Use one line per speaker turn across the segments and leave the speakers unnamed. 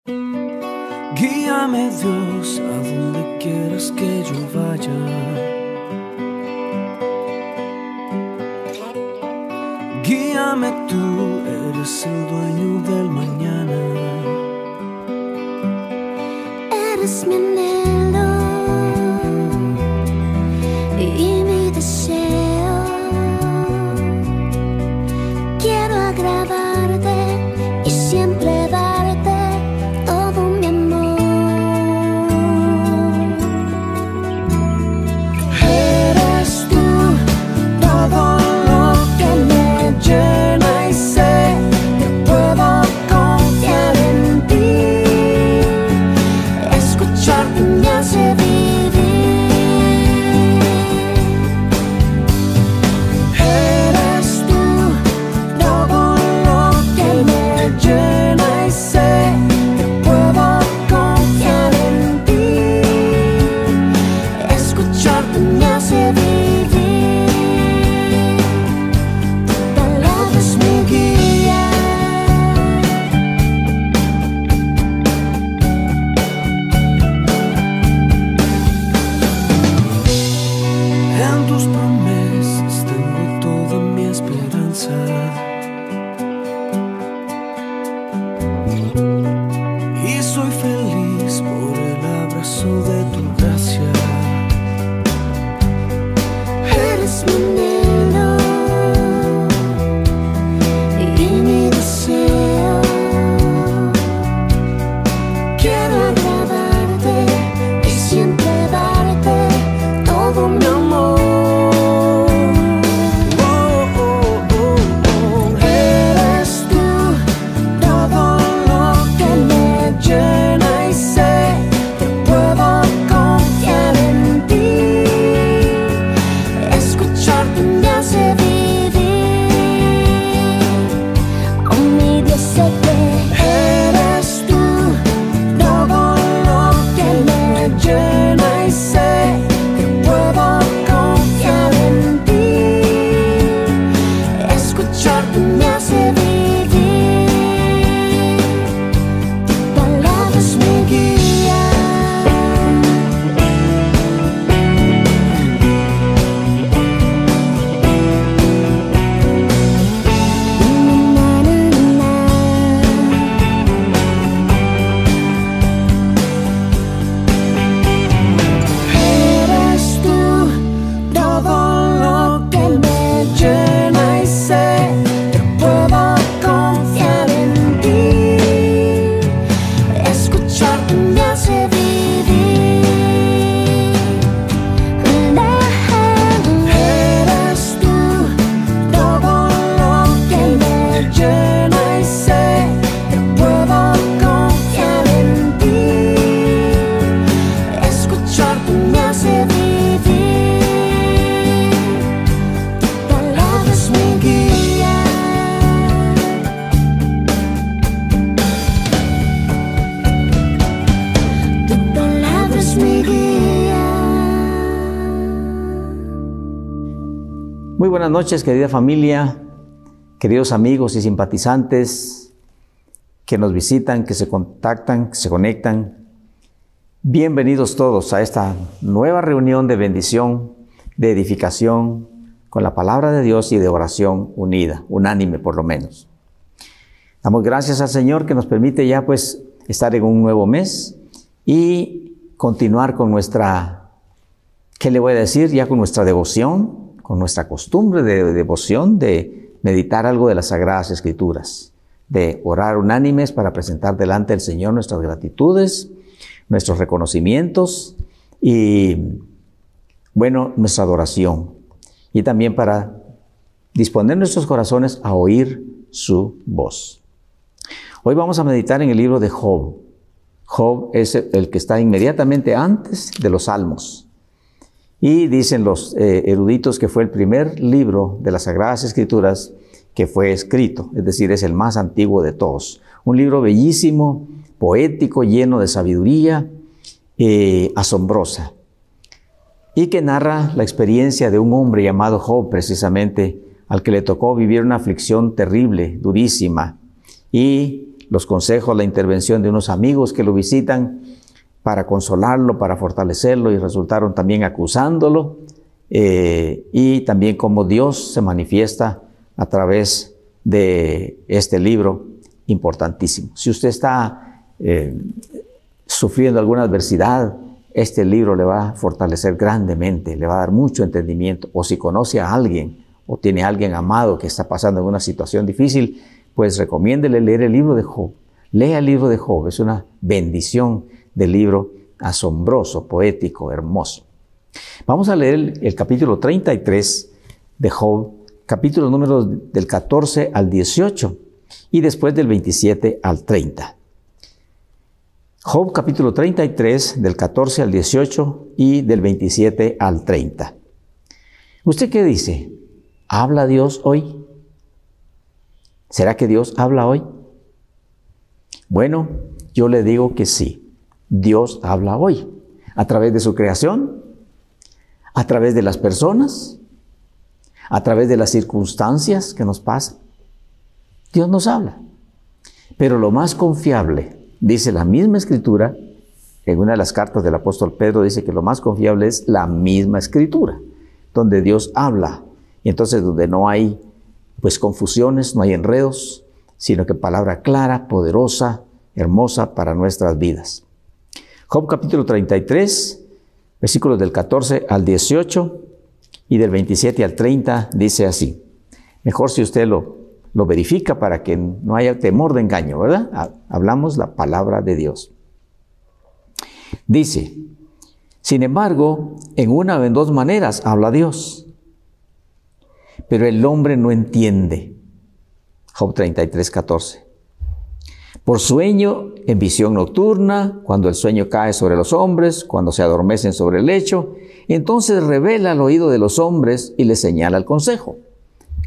Guíame, Dios, a donde quieras que yo vaya. Guíame, tú eres el dueño del mañana.
Eres mi anhelo y mi deseo. Quiero agradarte y siempre darte todo mi amor.
Eres tú todo lo que me llena y sé que puedo confiar en ti. Escucharte me hace vivir. Eres tú todo lo que me llena y sé que puedo confiar en ti. Escucharte me hace vivir. Tu palabra es mi guía. En tus promesas tengo toda mi esperanza. Y soy feliz por el abrazo de tu gracia.
Eres mi anhelo y mi deseo. Quiero agradarte y siempre darte todo mi amor.
Eres tú todo lo que me llena y sé que puedo confiar en ti. Escucharte me hace vivir.
Oh, mi Dios, sé que
Eres tú todo lo que me llena y sé que puedo confiar en ti. Escucharte me hace vivir.
tu palabra es mi guía.
Eres tú todo lo que me llena y sé que puedo confiar en ti. Escucharte me hace vivir. Eres tú todo lo que me llena y sé que puedo confiar en ti. Escucharte me hace vivir.
Tu palabra es mi guía. Tu palabra es mi guía.
Muy buenas noches, querida familia, queridos amigos y simpatizantes que nos visitan, que se contactan, que se conectan. Bienvenidos todos a esta nueva reunión de bendición, de edificación, con la palabra de Dios y de oración unida, unánime por lo menos. Damos gracias al Señor que nos permite ya pues estar en un nuevo mes y continuar con nuestra, ¿qué le voy a decir? Ya con nuestra devoción, con nuestra costumbre de devoción, de meditar algo de las Sagradas Escrituras, de orar unánimes para presentar delante del Señor nuestras gratitudes, nuestros reconocimientos y, bueno, nuestra adoración. Y también para disponer nuestros corazones a oír su voz. Hoy vamos a meditar en el libro de Job. Job es el que está inmediatamente antes de los Salmos. Y dicen los eruditos que fue el primer libro de las Sagradas Escrituras que fue escrito, es decir, es el más antiguo de todos. Un libro bellísimo, poético, lleno de sabiduría, asombrosa. Y que narra la experiencia de un hombre llamado Job, precisamente, al que le tocó vivir una aflicción terrible, durísima, y los consejos, la intervención de unos amigos que lo visitan para consolarlo, para fortalecerlo, y resultaron también acusándolo, y también cómo Dios se manifiesta a través de este libro importantísimo. Si usted está sufriendo alguna adversidad, este libro le va a fortalecer grandemente, le va a dar mucho entendimiento. O si conoce a alguien o tiene a alguien amado que está pasando en una situación difícil, pues recomiéndele leer el libro de Job. Lea el libro de Job, es una bendición del libro, asombroso, poético, hermoso. Vamos a leer el capítulo 33 de Job, capítulo número del 14 al 18 y después del 27 al 30. Job capítulo 33, del 14 al 18 y del 27 al 30. ¿Usted qué dice? ¿Habla Dios hoy? ¿Será que Dios habla hoy? Bueno, yo le digo que sí. Dios habla hoy, a través de su creación, a través de las personas, a través de las circunstancias que nos pasan. Dios nos habla. Pero lo más confiable, dice la misma Escritura, en una de las cartas del apóstol Pedro dice que lo más confiable es la misma Escritura, donde Dios habla. Y entonces donde no hay pues confusiones, no hay enredos, sino que palabra clara, poderosa, hermosa para nuestras vidas. Job capítulo 33, versículos del 14 al 18 y del 27 al 30 dice así. Mejor si usted lo verifica para que no haya temor de engaño, ¿verdad? Hablamos la palabra de Dios. Dice, sin embargo, en una o en dos maneras habla Dios, pero el hombre no entiende. Job 33, 14. Por sueño, en visión nocturna, cuando el sueño cae sobre los hombres, cuando se adormecen sobre el lecho, entonces revela al oído de los hombres y les señala el consejo.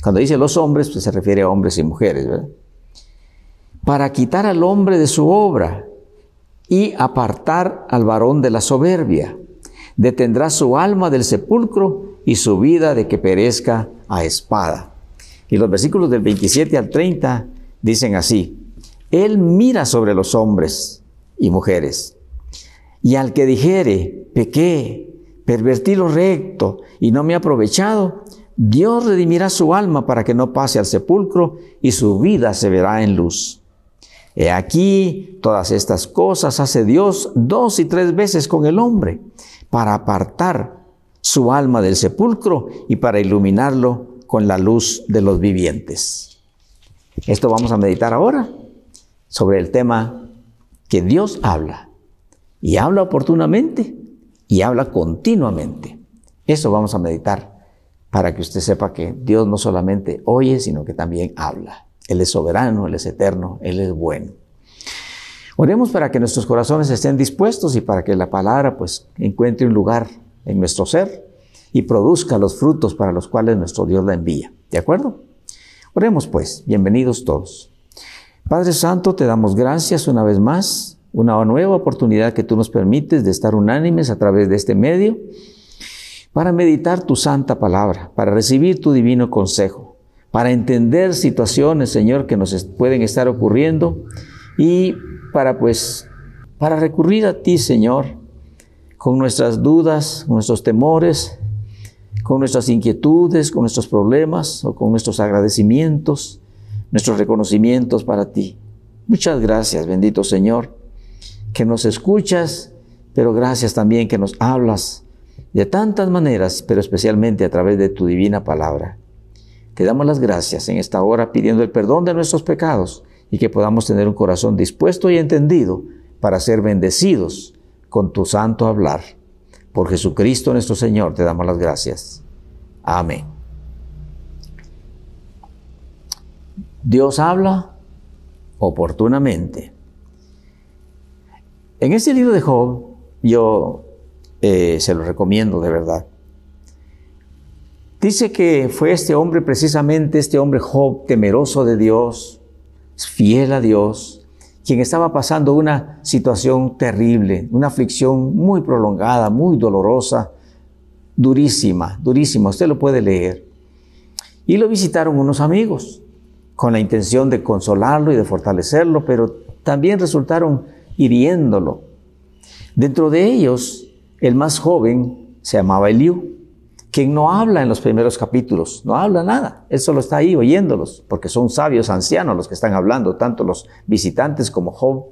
Cuando dice los hombres, pues se refiere a hombres y mujeres, ¿verdad? Para quitar al hombre de su obra y apartar al varón de la soberbia. Detendrá su alma del sepulcro y su vida de que perezca a espada. Y los versículos del 27 al 30 dicen así. Él mira sobre los hombres y mujeres. Y al que dijere, pequé, pervertí lo recto y no me he aprovechado, Dios redimirá su alma para que no pase al sepulcro y su vida se verá en luz. He aquí, todas estas cosas hace Dios 2 y 3 veces con el hombre, para apartar su alma del sepulcro y para iluminarlo con la luz de los vivientes. Esto vamos a meditar ahora sobre el tema que Dios habla, y habla oportunamente y habla continuamente. Eso vamos a meditar para que usted sepa que Dios no solamente oye, sino que también habla. Él es soberano, Él es eterno, Él es bueno. Oremos para que nuestros corazones estén dispuestos y para que la palabra pues encuentre un lugar en nuestro ser y produzca los frutos para los cuales nuestro Dios la envía. ¿De acuerdo? Oremos pues. Bienvenidos todos. Padre Santo, te damos gracias una vez más, una nueva oportunidad que tú nos permites de estar unánimes a través de este medio para meditar tu santa palabra, para recibir tu divino consejo, para entender situaciones, Señor, que nos pueden estar ocurriendo y para recurrir a ti, Señor, con nuestras dudas, con nuestros temores, con nuestras inquietudes, con nuestros problemas o con nuestros agradecimientos, nuestros reconocimientos para ti. Muchas gracias, bendito Señor, que nos escuchas, pero gracias también que nos hablas de tantas maneras, pero especialmente a través de tu divina palabra. Te damos las gracias en esta hora pidiendo el perdón de nuestros pecados y que podamos tener un corazón dispuesto y entendido para ser bendecidos con tu santo hablar. Por Jesucristo nuestro Señor te damos las gracias. Amén. Dios habla oportunamente. En este libro de Job, yo se lo recomiendo de verdad. Dice que fue precisamente este hombre Job, temeroso de Dios, fiel a Dios, quien estaba pasando una situación terrible, una aflicción muy prolongada, muy dolorosa, durísima, durísima. Usted lo puede leer. Y lo visitaron unos amigos con la intención de consolarlo y de fortalecerlo, pero también resultaron hiriéndolo. Dentro de ellos, el más joven se llamaba Eliú, quien no habla en los primeros capítulos, no habla nada, él solo está ahí oyéndolos, porque son sabios ancianos los que están hablando, tanto los visitantes como Job.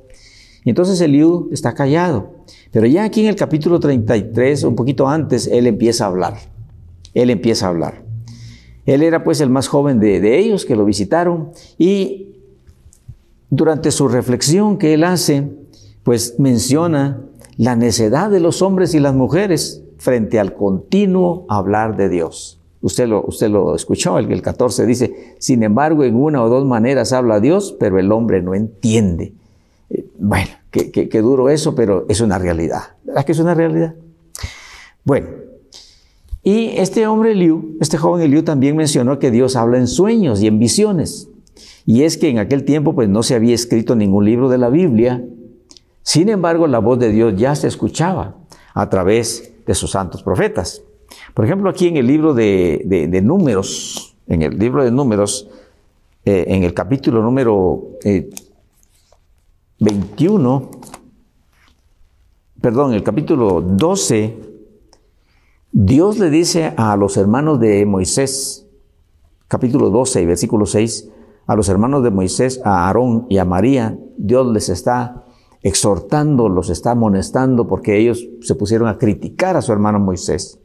Y entonces Eliú está callado, pero ya aquí en el capítulo 33, un poquito antes, él empieza a hablar. Él empieza a hablar. Él era pues el más joven de ellos que lo visitaron, y durante su reflexión que él hace, pues menciona la necedad de los hombres y las mujeres frente al continuo hablar de Dios. Usted lo escuchó, el 14 dice, sin embargo, en una o dos maneras habla Dios, pero el hombre no entiende. Bueno, qué duro eso, pero es una realidad. ¿Verdad que es una realidad? Bueno, y este hombre Eliú, este joven Eliú también mencionó que Dios habla en sueños y en visiones. Y es que en aquel tiempo pues no se había escrito ningún libro de la Biblia. Sin embargo, la voz de Dios ya se escuchaba a través de sus santos profetas. Por ejemplo, aquí en el libro de Números, en el capítulo número 12, Dios le dice a los hermanos de Moisés, capítulo 12, versículo 6, a los hermanos de Moisés, a Aarón y a María, Dios les está exhortando, los está amonestando porque ellos se pusieron a criticar a su hermano Moisés.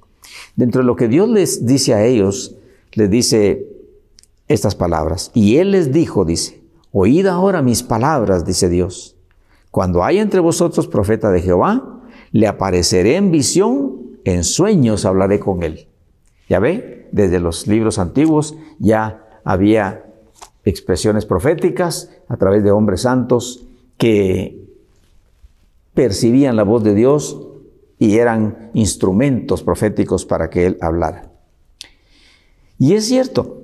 Dentro de lo que Dios les dice a ellos, les dice estas palabras. Y Él les dijo, dice, oíd ahora mis palabras, dice Dios. Cuando haya entre vosotros profeta de Jehová, le apareceré en visión, en sueños hablaré con él. Ya ve, desde los libros antiguos ya había expresiones proféticas a través de hombres santos que percibían la voz de Dios y eran instrumentos proféticos para que Él hablara. Y es cierto,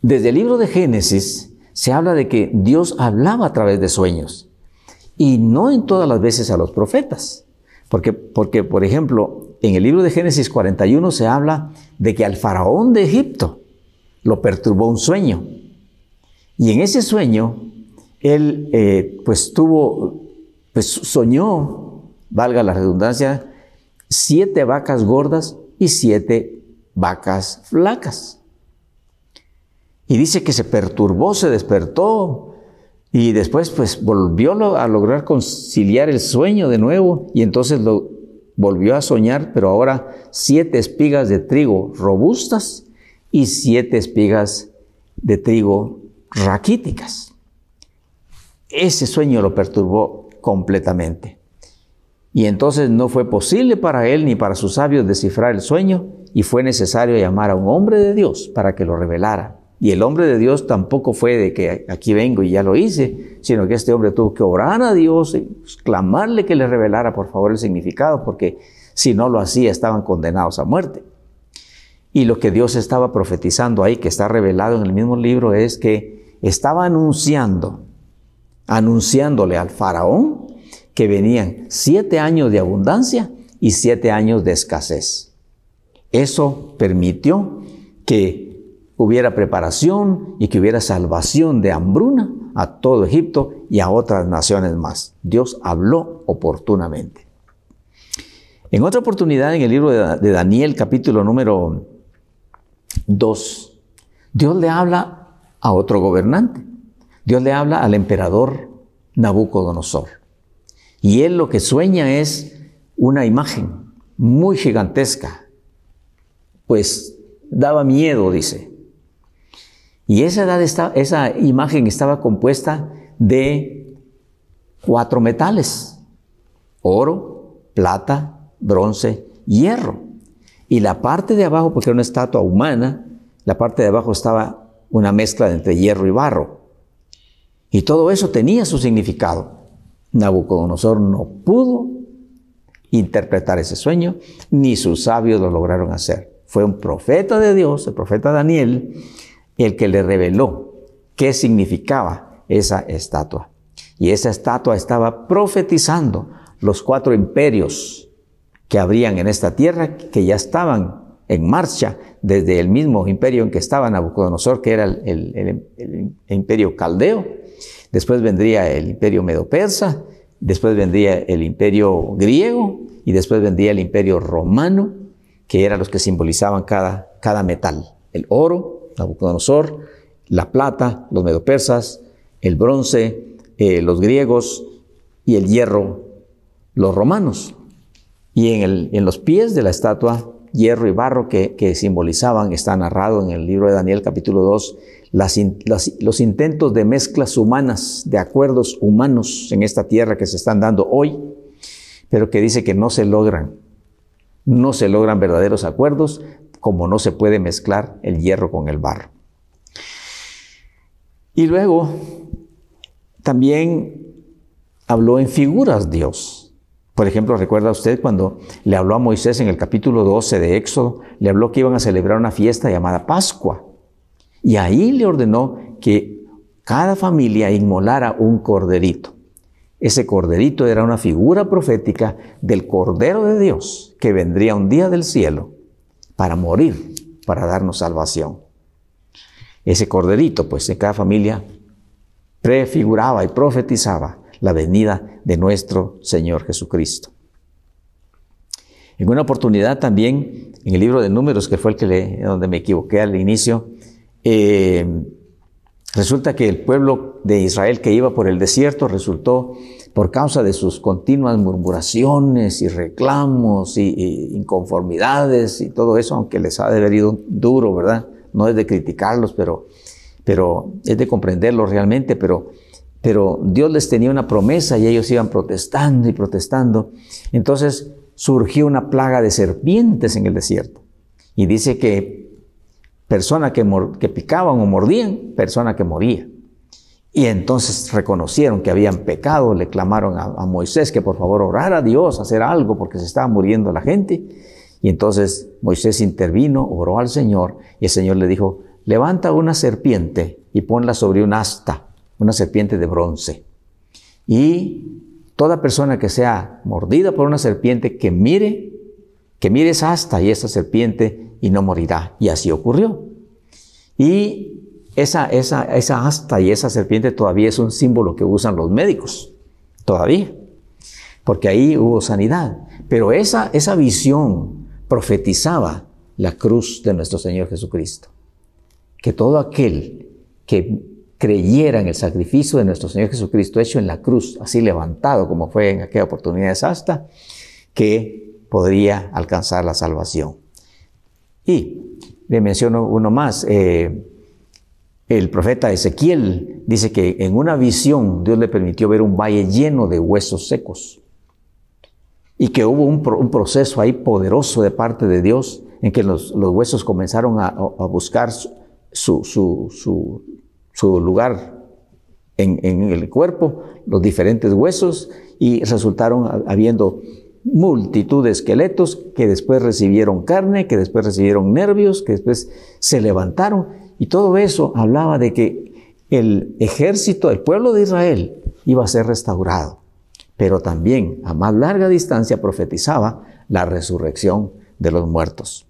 desde el libro de Génesis se habla de que Dios hablaba a través de sueños y no en todas las veces a los profetas. Porque, por ejemplo, en el libro de Génesis 41 se habla de que al faraón de Egipto lo perturbó un sueño. Y en ese sueño, él soñó, valga la redundancia, 7 vacas gordas y 7 vacas flacas. Y dice que se perturbó, se despertó y después pues volvió a lograr conciliar el sueño de nuevo y entonces lo volvió a soñar, pero ahora 7 espigas de trigo robustas y 7 espigas de trigo raquíticas. Ese sueño lo perturbó completamente. Y entonces no fue posible para él ni para sus sabios descifrar el sueño y fue necesario llamar a un hombre de Dios para que lo revelara. Y el hombre de Dios tampoco fue de que aquí vengo y ya lo hice, sino que este hombre tuvo que orar a Dios, y clamarle que le revelara por favor el significado, porque si no lo hacía estaban condenados a muerte. Y lo que Dios estaba profetizando ahí, que está revelado en el mismo libro, es que estaba anunciándole al faraón que venían 7 años de abundancia y 7 años de escasez. Eso permitió que hubiera preparación y que hubiera salvación de hambruna a todo Egipto y a otras naciones más. Dios habló oportunamente. En otra oportunidad, en el libro de Daniel, capítulo número 2, Dios le habla a otro gobernante. Dios le habla al emperador Nabucodonosor. Y él lo que sueña es una imagen muy gigantesca. Pues daba miedo, dice. Y esa imagen estaba compuesta de 4 metales: oro, plata, bronce, hierro. Y la parte de abajo, porque era una estatua humana, la parte de abajo estaba una mezcla entre hierro y barro. Y todo eso tenía su significado. Nabucodonosor no pudo interpretar ese sueño, ni sus sabios lo lograron hacer. Fue un profeta de Dios, el profeta Daniel, el que le reveló qué significaba esa estatua. Y esa estatua estaba profetizando los 4 imperios que habrían en esta tierra, que ya estaban en marcha desde el mismo imperio en que estaba Nabucodonosor, que era el imperio caldeo. Después vendría el imperio medo-persa, después vendría el imperio griego y después vendría el imperio romano, que eran los que simbolizaban cada metal. El oro, Nabucodonosor, la plata, los medo-persas, el bronce, los griegos, y el hierro, los romanos. Y en los pies de la estatua, hierro y barro que simbolizaban, está narrado en el libro de Daniel capítulo 2, los intentos de mezclas humanas, de acuerdos humanos en esta tierra que se están dando hoy, pero que dice que no se logran verdaderos acuerdos, como no se puede mezclar el hierro con el barro. Y luego también habló en figuras Dios. Por ejemplo, ¿recuerda usted cuando le habló a Moisés en el capítulo 12 de Éxodo? Le habló que iban a celebrar una fiesta llamada Pascua. Y ahí le ordenó que cada familia inmolara un corderito. Ese corderito era una figura profética del Cordero de Dios que vendría un día del cielo para morir, para darnos salvación. Ese corderito, pues, en cada familia prefiguraba y profetizaba la venida de nuestro Señor Jesucristo. En una oportunidad también, en el libro de Números, que fue donde me equivoqué al inicio, resulta que el pueblo de Israel que iba por el desierto resultó, por causa de sus continuas murmuraciones y reclamos y inconformidades y todo eso, aunque les ha de haber ido duro, ¿verdad? No es de criticarlos, pero es de comprenderlos realmente, pero Dios les tenía una promesa y ellos iban protestando y protestando. Entonces surgió una plaga de serpientes en el desierto. Y dice que persona que picaban o mordían, persona que moría. Y entonces reconocieron que habían pecado, le clamaron a Moisés que por favor orara a Dios, hacer algo porque se estaba muriendo la gente. Y entonces Moisés intervino, oró al Señor y el Señor le dijo, levanta una serpiente y ponla sobre un asta, una serpiente de bronce. Y toda persona que sea mordida por una serpiente, que mire esa asta y esa serpiente y no morirá. Y así ocurrió. Y esa asta y esa serpiente todavía es un símbolo que usan los médicos, todavía, porque ahí hubo sanidad. Pero esa visión profetizaba la cruz de nuestro Señor Jesucristo. Que todo aquel que creyera en el sacrificio de nuestro Señor Jesucristo hecho en la cruz, así levantado como fue en aquella oportunidad de asta, que podría alcanzar la salvación. Y le menciono uno más, el profeta Ezequiel dice que en una visión Dios le permitió ver un valle lleno de huesos secos y que hubo un proceso ahí poderoso de parte de Dios en que los huesos comenzaron a buscar su lugar en el cuerpo, los diferentes huesos, y resultaron habiendo multitud de esqueletos que después recibieron carne, que después recibieron nervios, que después se levantaron, y todo eso hablaba de que el ejército, el pueblo de Israel iba a ser restaurado, pero también a más larga distancia profetizaba la resurrección de los muertos.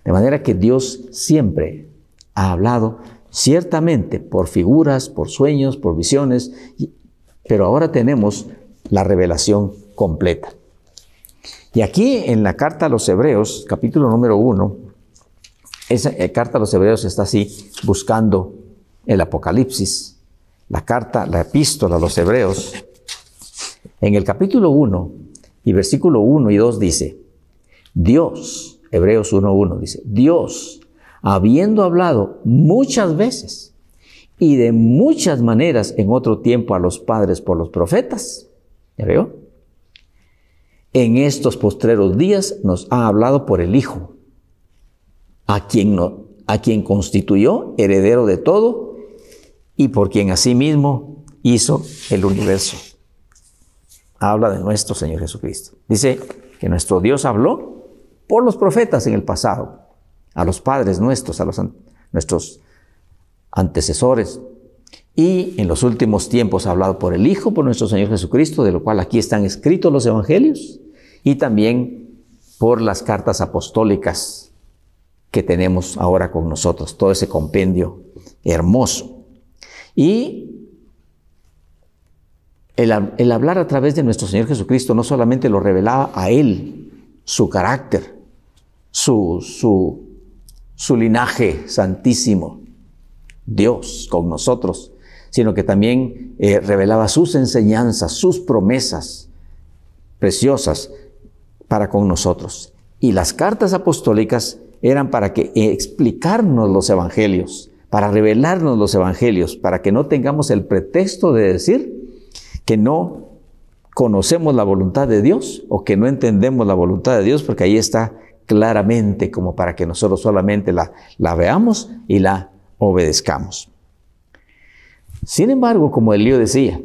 De manera que Dios siempre ha hablado ciertamente por figuras, por sueños, por visiones, pero ahora tenemos la revelación completa. Y aquí en la carta a los Hebreos, capítulo número 1, esa carta a los Hebreos está así, buscando el Apocalipsis, la epístola a los Hebreos. En el capítulo 1 y versículo 1 y 2 dice, Dios, Hebreos 1:1 dice, Dios, habiendo hablado muchas veces y de muchas maneras en otro tiempo a los padres por los profetas, ¿ya veo? En estos postreros días nos ha hablado por el Hijo, a quien constituyó heredero de todo y por quien asimismo hizo el universo. Habla de nuestro Señor Jesucristo. Dice que nuestro Dios habló por los profetas en el pasado, a los padres nuestros, nuestros antecesores, y en los últimos tiempos ha hablado por el Hijo, por nuestro Señor Jesucristo, de lo cual aquí están escritos los evangelios, y también por las cartas apostólicas que tenemos ahora con nosotros, todo ese compendio hermoso. Y el hablar a través de nuestro Señor Jesucristo no solamente lo revelaba a Él, su carácter, su linaje santísimo, Dios con nosotros, sino que también revelaba sus enseñanzas, sus promesas preciosas para con nosotros. Y las cartas apostólicas eran para que explicarnos los evangelios, para revelarnos los evangelios, para que no tengamos el pretexto de decir que no conocemos la voluntad de Dios o que no entendemos la voluntad de Dios, porque ahí está claramente como para que nosotros solamente la veamos y la obedezcamos. Sin embargo, como Elío decía,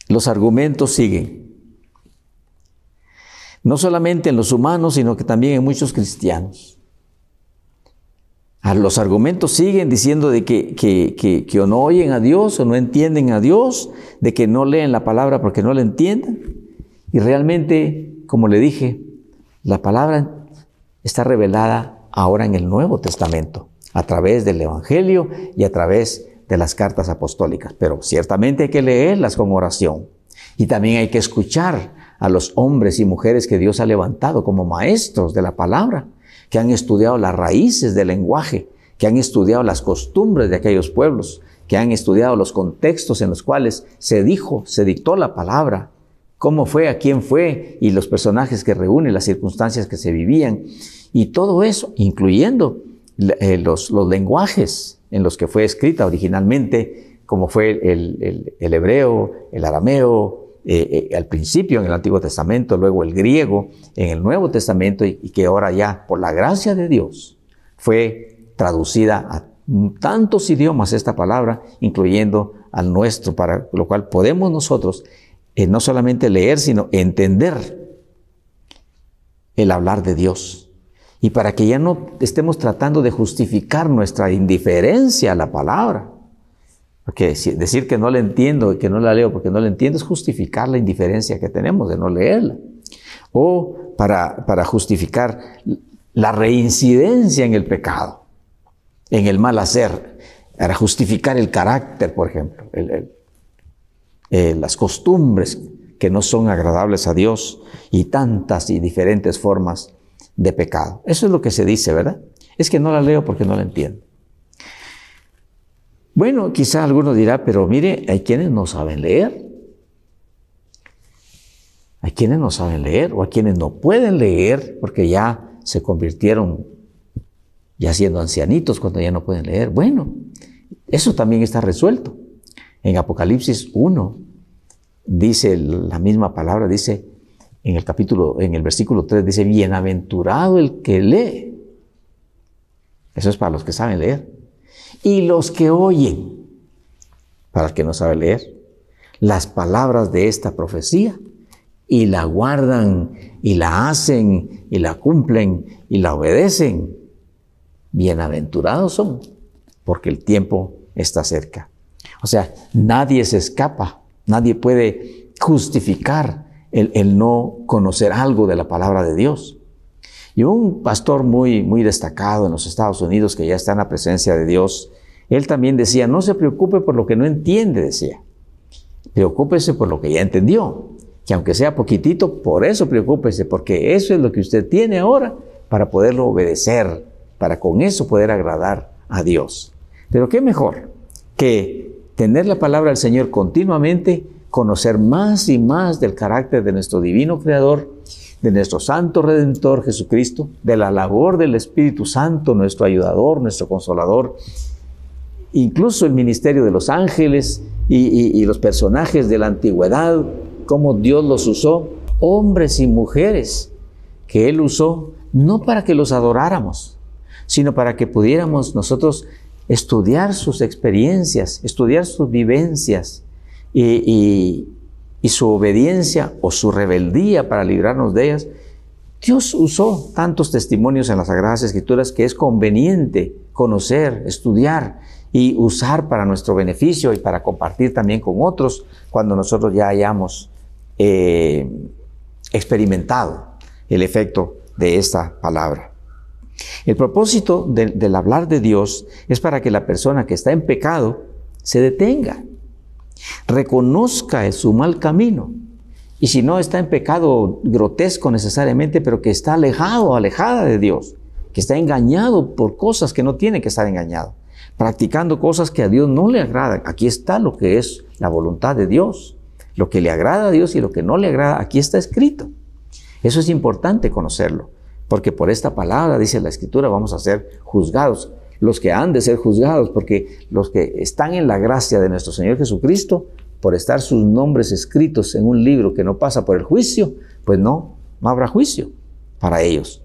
los argumentos siguen. No solamente en los humanos, sino que también en muchos cristianos. Los argumentos siguen diciendo de que o no oyen a Dios o no entienden a Dios, de que no leen la palabra porque no la entienden. Y realmente, como le dije, la palabra está revelada ahora en el Nuevo Testamento, a través del Evangelio y a través de las cartas apostólicas. Pero ciertamente hay que leerlas con oración. Y también hay que escuchar a los hombres y mujeres que Dios ha levantado como maestros de la palabra, que han estudiado las raíces del lenguaje, que han estudiado las costumbres de aquellos pueblos, que han estudiado los contextos en los cuales se dictó la palabra, cómo fue, a quién fue, y los personajes que reúnen, las circunstancias que se vivían, y todo eso, incluyendo los lenguajes en los que fue escrita originalmente, como fue el hebreo, el arameo, al principio en el Antiguo Testamento, luego el griego en el Nuevo Testamento, y que ahora ya por la gracia de Dios fue traducida a tantos idiomas esta palabra, incluyendo al nuestro, para lo cual podemos nosotros no solamente leer, sino entender el hablar de Dios. Y para que ya no estemos tratando de justificar nuestra indiferencia a la palabra. Porque decir que no la entiendo y que no la leo porque no la entiendo es justificar la indiferencia que tenemos de no leerla. O para justificar la reincidencia en el pecado, en el mal hacer, para justificar el carácter, por ejemplo, las costumbres que no son agradables a Dios y tantas y diferentes formas de pecado. Eso es lo que se dice, ¿verdad? Es que no la leo porque no la entiendo. Bueno, quizá alguno dirá, pero mire, hay quienes no saben leer. Hay quienes no saben leer o hay quienes no pueden leer porque ya se convirtieron ya siendo ancianitos cuando ya no pueden leer. Bueno, eso también está resuelto. En Apocalipsis 1 dice la misma palabra, dice en el versículo 3, dice, bienaventurado el que lee. Eso es para los que saben leer. Y los que oyen, para el que no sabe leer, las palabras de esta profecía y la guardan y la hacen y la cumplen y la obedecen. Bienaventurados son, porque el tiempo está cerca. O sea, nadie se escapa, nadie puede justificar el no conocer algo de la palabra de Dios. Y un pastor muy destacado en los Estados Unidos, que ya está en la presencia de Dios, él también decía, no se preocupe por lo que no entiende, decía. Preocúpese por lo que ya entendió. Que aunque sea poquitito, por eso preocúpese, porque eso es lo que usted tiene ahora para poderlo obedecer, para con eso poder agradar a Dios. Pero qué mejor que tener la palabra del Señor continuamente, conocer más y más del carácter de nuestro divino Creador, de nuestro Santo Redentor Jesucristo, de la labor del Espíritu Santo, nuestro ayudador, nuestro consolador, incluso el ministerio de los ángeles y los personajes de la antigüedad, cómo Dios los usó, hombres y mujeres que Él usó, no para que los adoráramos, sino para que pudiéramos nosotros estudiar sus experiencias, estudiar sus vivencias y su obediencia o su rebeldía para librarnos de ellas. Dios usó tantos testimonios en las Sagradas Escrituras que es conveniente conocer, estudiar y usar para nuestro beneficio y para compartir también con otros cuando nosotros ya hayamos experimentado el efecto de esta palabra. El propósito del hablar de Dios es para que la persona que está en pecado se detenga, reconozca su mal camino, y si no está en pecado grotesco necesariamente, pero que está alejado, alejada de Dios, que está engañado por cosas que no tiene que estar engañado, practicando cosas que a Dios no le agradan. Aquí está lo que es la voluntad de Dios, lo que le agrada a Dios y lo que no le agrada, aquí está escrito. Eso es importante conocerlo, porque por esta palabra, dice la Escritura, vamos a ser juzgados, los que han de ser juzgados, porque los que están en la gracia de nuestro Señor Jesucristo, por estar sus nombres escritos en un libro que no pasa por el juicio, pues no habrá juicio para ellos.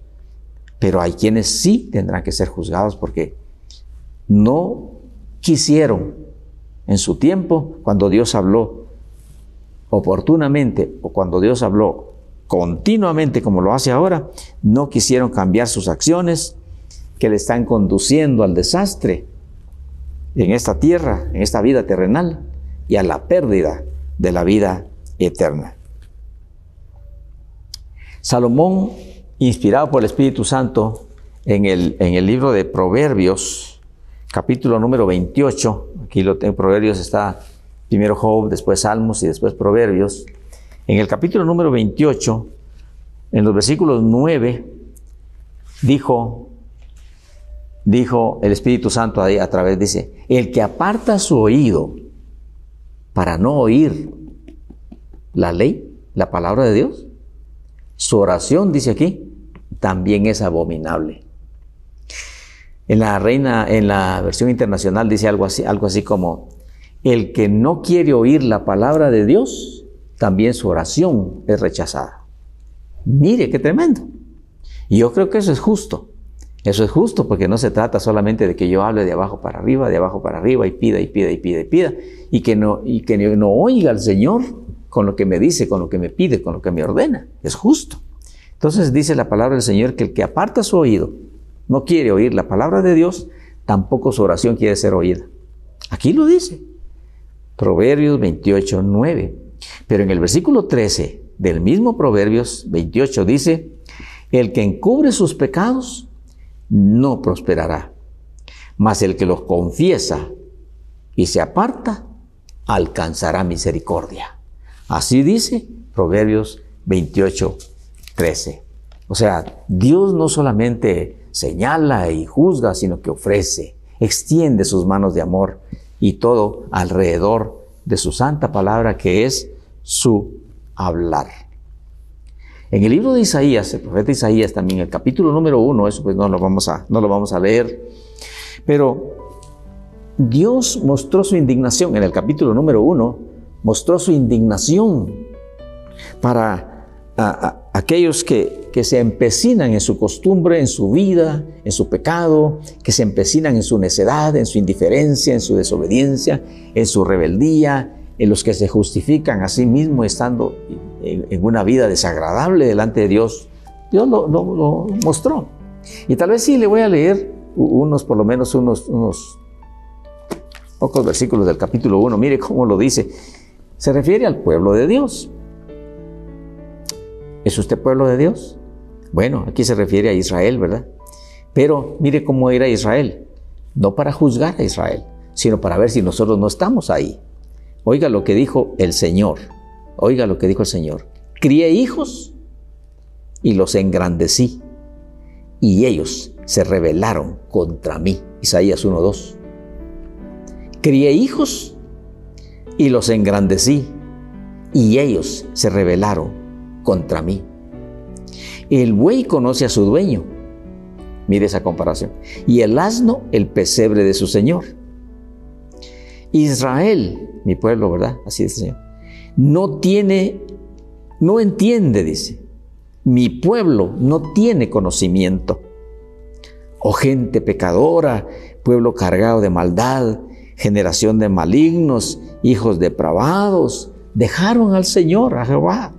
Pero hay quienes sí tendrán que ser juzgados porque no quisieron en su tiempo, cuando Dios habló oportunamente o cuando Dios habló continuamente como lo hace ahora, no quisieron cambiar sus acciones que le están conduciendo al desastre en esta tierra, en esta vida terrenal y a la pérdida de la vida eterna. Salomón, inspirado por el Espíritu Santo, en el libro de Proverbios, capítulo número 28, aquí lo tengo, Proverbios está primero Job, después Salmos y después Proverbios. En el capítulo número 28, en los versículos 9, dijo el Espíritu Santo ahí a través, dice, el que aparta su oído para no oír la ley, la palabra de Dios, su oración, dice aquí, también es abominable. En la versión internacional dice algo así como, el que no quiere oír la palabra de Dios, también su oración es rechazada. Mire qué tremendo. Y yo creo que eso es justo. Eso es justo porque no se trata solamente de que yo hable de abajo para arriba, y pida, y que no oiga al Señor con lo que me dice, con lo que me pide, con lo que me ordena. Es justo. Entonces dice la palabra del Señor que el que aparta su oído, no quiere oír la palabra de Dios, tampoco su oración quiere ser oída. Aquí lo dice. Proverbios 28, 9. Pero en el versículo 13 del mismo Proverbios 28 dice, el que encubre sus pecados no prosperará, mas el que los confiesa y se aparta alcanzará misericordia. Así dice Proverbios 28, 13. O sea, Dios no solamente señala y juzga, sino que ofrece, extiende sus manos de amor y todo alrededor de su santa palabra que es su hablar. En el libro de Isaías, el profeta Isaías también, el capítulo número 1, eso pues no lo vamos a leer, pero Dios mostró su indignación, en el capítulo número 1, mostró su indignación para aquellos que se empecinan en su costumbre, en su vida, en su pecado, que se empecinan en su necedad, en su indiferencia, en su desobediencia, en su rebeldía, en los que se justifican a sí mismos estando en una vida desagradable delante de Dios. Dios lo mostró. Y tal vez sí le voy a leer por lo menos unos pocos versículos del capítulo 1. Mire cómo lo dice. Se refiere al pueblo de Dios. ¿Es usted pueblo de Dios? Bueno, aquí se refiere a Israel, ¿verdad? Pero mire cómo era Israel. No para juzgar a Israel, sino para ver si nosotros no estamos ahí. Oiga lo que dijo el Señor. Oiga lo que dijo el Señor. Crié hijos y los engrandecí, y ellos se rebelaron contra mí. Isaías 1:2. Crié hijos y los engrandecí, y ellos se rebelaron contra mí. El buey conoce a su dueño. Mire esa comparación. Y el asno el pesebre de su señor. Israel, mi pueblo, ¿verdad? Así dice el Señor. No entiende, dice. Mi pueblo no tiene conocimiento. Oh gente pecadora, pueblo cargado de maldad, generación de malignos, hijos depravados, dejaron al Señor, a Jehová,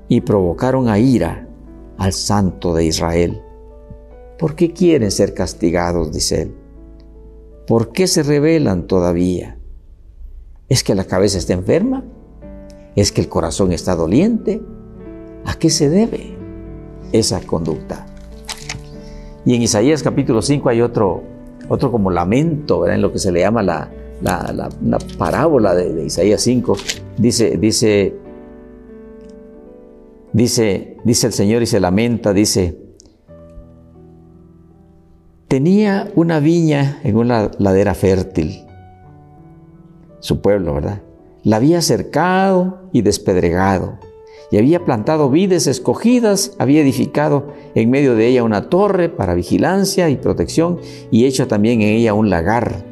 y provocaron a ira al Santo de Israel. ¿Por qué quieren ser castigados?, dice él. ¿Por qué se rebelan todavía? ¿Es que la cabeza está enferma? ¿Es que el corazón está doliente? ¿A qué se debe esa conducta? Y en Isaías capítulo 5 hay otro como lamento, ¿verdad? En lo que se le llama la parábola de Isaías 5. Dice el Señor y se lamenta, dice: tenía una viña en una ladera fértil, su pueblo, ¿verdad? La había cercado y despedregado, y había plantado vides escogidas, había edificado en medio de ella una torre para vigilancia y protección, y hecho también en ella un lagar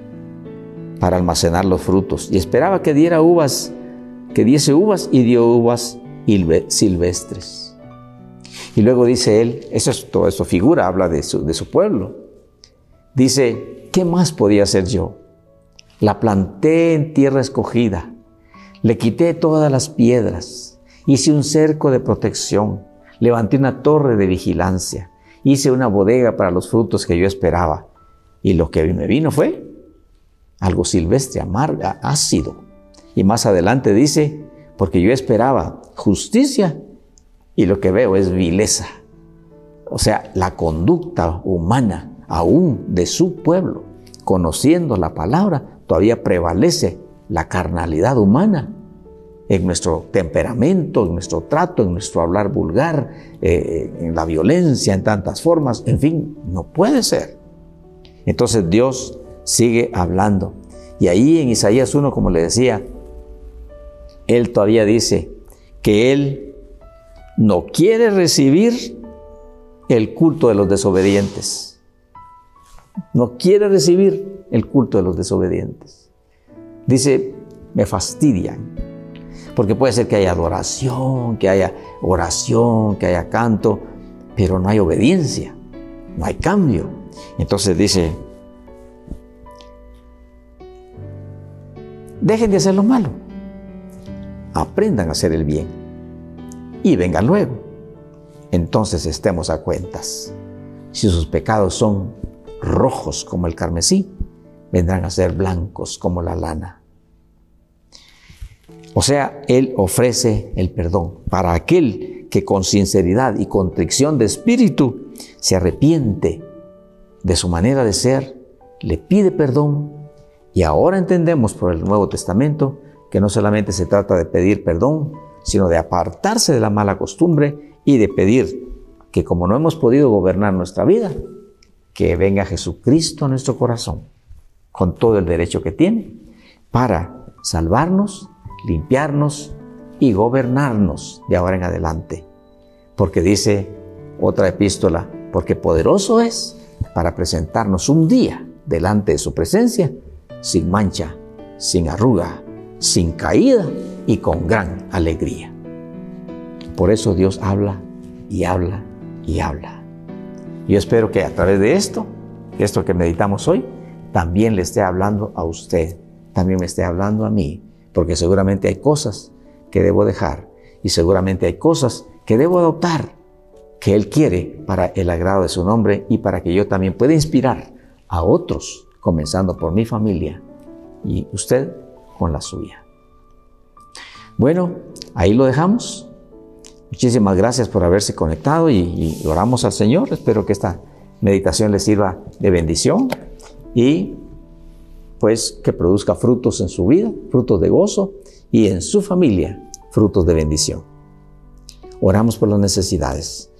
para almacenar los frutos, y esperaba que diese uvas, y dio uvas silvestres. Y luego dice él, todo eso figura, habla de su pueblo. Dice: ¿qué más podía hacer yo? La planté en tierra escogida, le quité todas las piedras, hice un cerco de protección, levanté una torre de vigilancia, hice una bodega para los frutos que yo esperaba, y lo que me vino fue algo silvestre, amargo, ácido. Y más adelante dice: porque yo esperaba justicia y lo que veo es vileza. O sea, la conducta humana, aún de su pueblo, conociendo la palabra, todavía prevalece la carnalidad humana en nuestro temperamento, en nuestro trato, en nuestro hablar vulgar, en la violencia, en tantas formas. En fin, no puede ser. Entonces Dios sigue hablando. Y ahí en Isaías 1, como le decía, Él todavía dice que Él no quiere recibir el culto de los desobedientes. No quiere recibir el culto de los desobedientes. Dice: me fastidian. Porque puede ser que haya adoración, que haya oración, que haya canto, pero no hay obediencia, no hay cambio. Entonces dice: dejen de hacer lo malo, aprendan a hacer el bien y vengan luego. Entonces estemos a cuentas. Si sus pecados son rojos como el carmesí, vendrán a ser blancos como la lana. O sea, Él ofrece el perdón para aquel que con sinceridad y contrición de espíritu se arrepiente de su manera de ser, le pide perdón. Y ahora entendemos por el Nuevo Testamento que no solamente se trata de pedir perdón, sino de apartarse de la mala costumbre y de pedir que, como no hemos podido gobernar nuestra vida, que venga Jesucristo a nuestro corazón con todo el derecho que tiene para salvarnos, limpiarnos y gobernarnos de ahora en adelante. Porque dice otra epístola: porque poderoso es para presentarnos un día delante de su presencia sin mancha, sin arruga, sin caída y con gran alegría. Por eso Dios habla y habla y habla. Yo espero que a través de esto que meditamos hoy, también le esté hablando a usted, también me esté hablando a mí, porque seguramente hay cosas que debo dejar y seguramente hay cosas que debo adoptar, que Él quiere para el agrado de su nombre y para que yo también pueda inspirar a otros, comenzando por mi familia y usted con la suya. Bueno, ahí lo dejamos. Muchísimas gracias por haberse conectado y oramos al Señor. Espero que esta meditación les sirva de bendición y pues que produzca frutos en su vida, frutos de gozo, y en su familia, frutos de bendición. Oramos por las necesidades.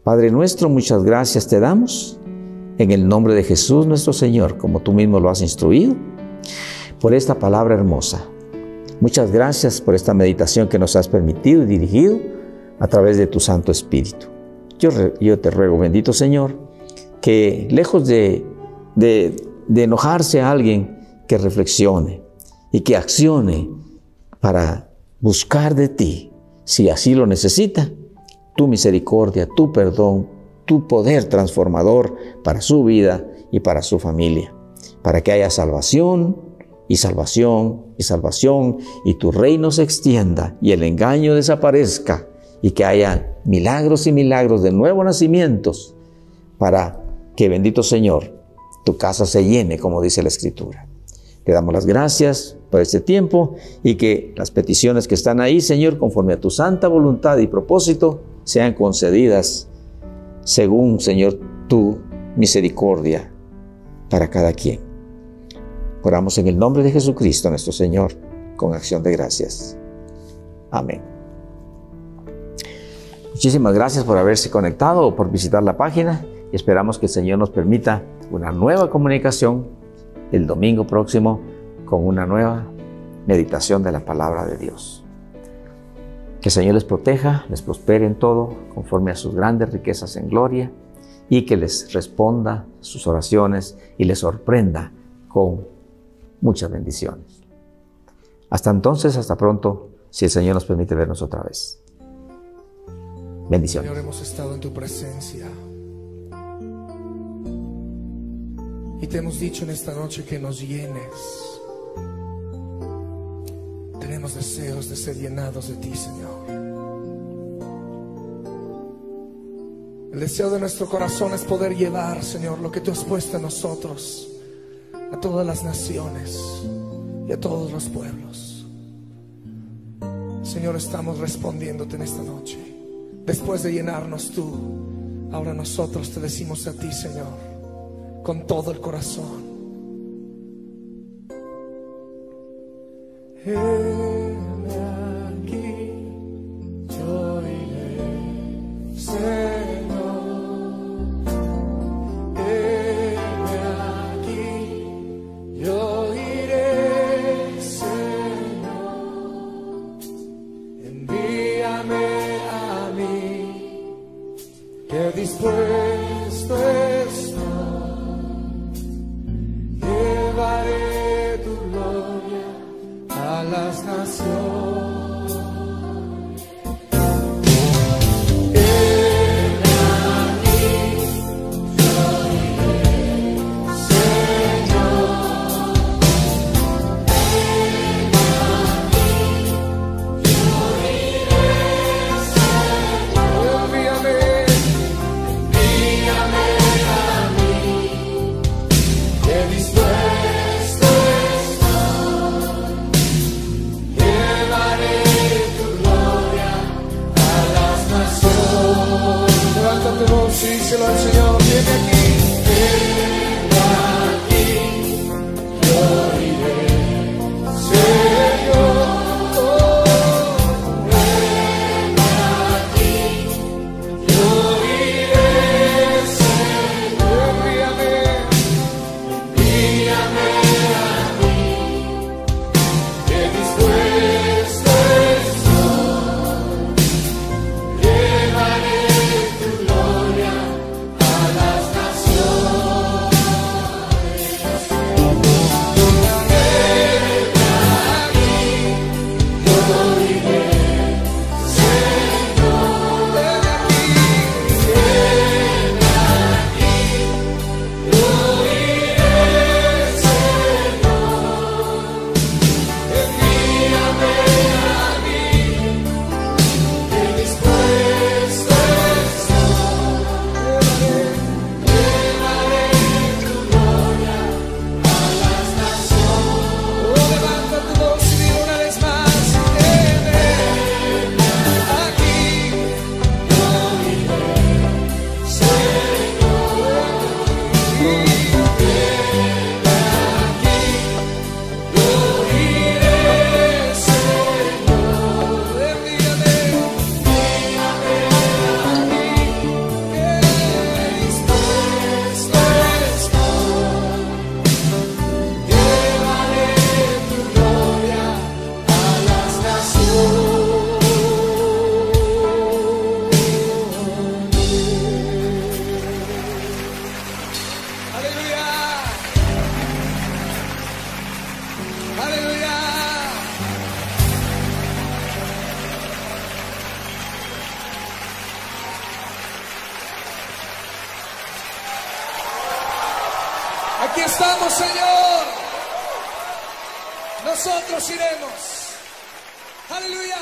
Padre nuestro, muchas gracias te damos en el nombre de Jesús nuestro Señor, como tú mismo lo has instruido, por esta palabra hermosa. Muchas gracias por esta meditación que nos has permitido y dirigido a través de tu Santo Espíritu. Yo te ruego, bendito Señor, que lejos de enojarse a alguien, que reflexione y que accione para buscar de ti, si así lo necesita, tu misericordia, tu perdón, tu poder transformador para su vida y para su familia, para que haya salvación y salvación y salvación, y tu reino se extienda y el engaño desaparezca, y que haya milagros y milagros de nuevos nacimientos, para que, bendito Señor, tu casa se llene, como dice la Escritura. Te damos las gracias por este tiempo y que las peticiones que están ahí, Señor, conforme a tu santa voluntad y propósito, sean concedidas según, Señor, tu misericordia para cada quien. Oramos en el nombre de Jesucristo, nuestro Señor, con acción de gracias. Amén. Muchísimas gracias por haberse conectado o por visitar la página. Esperamos que el Señor nos permita una nueva comunicación el domingo próximo con una nueva meditación de la palabra de Dios. Que el Señor les proteja, les prospere en todo, conforme a sus grandes riquezas en gloria, y que les responda sus oraciones y les sorprenda con muchas bendiciones. Hasta entonces, hasta pronto, si el Señor nos permite vernos otra vez. Bendiciones.
Señor, hemos estado en tu presencia y te hemos dicho en esta noche que nos llenes. Tenemos deseos de ser llenados de ti, Señor. El deseo de nuestro corazón es poder llevar, Señor, lo que tú has puesto en nosotros a todas las naciones y a todos los pueblos. Señor, estamos respondiéndote en esta noche. Después de llenarnos tú, ahora nosotros te decimos a ti, Señor, con todo el corazón: heme aquí, yo iré, Señor. Heme aquí, yo iré, Señor. Envíame a mí, que dispuesto estoy. Llevaré tu gloria a las naciones. Díselo al Señor, viene aquí. Ven aquí, yo iré, Señor. Ven aquí, yo iré, Señor. Envíame a mí, que dispuesto estoy. Llevaré tu gloria a las naciones. Aquí estamos, Señor. Nosotros iremos. Aleluya.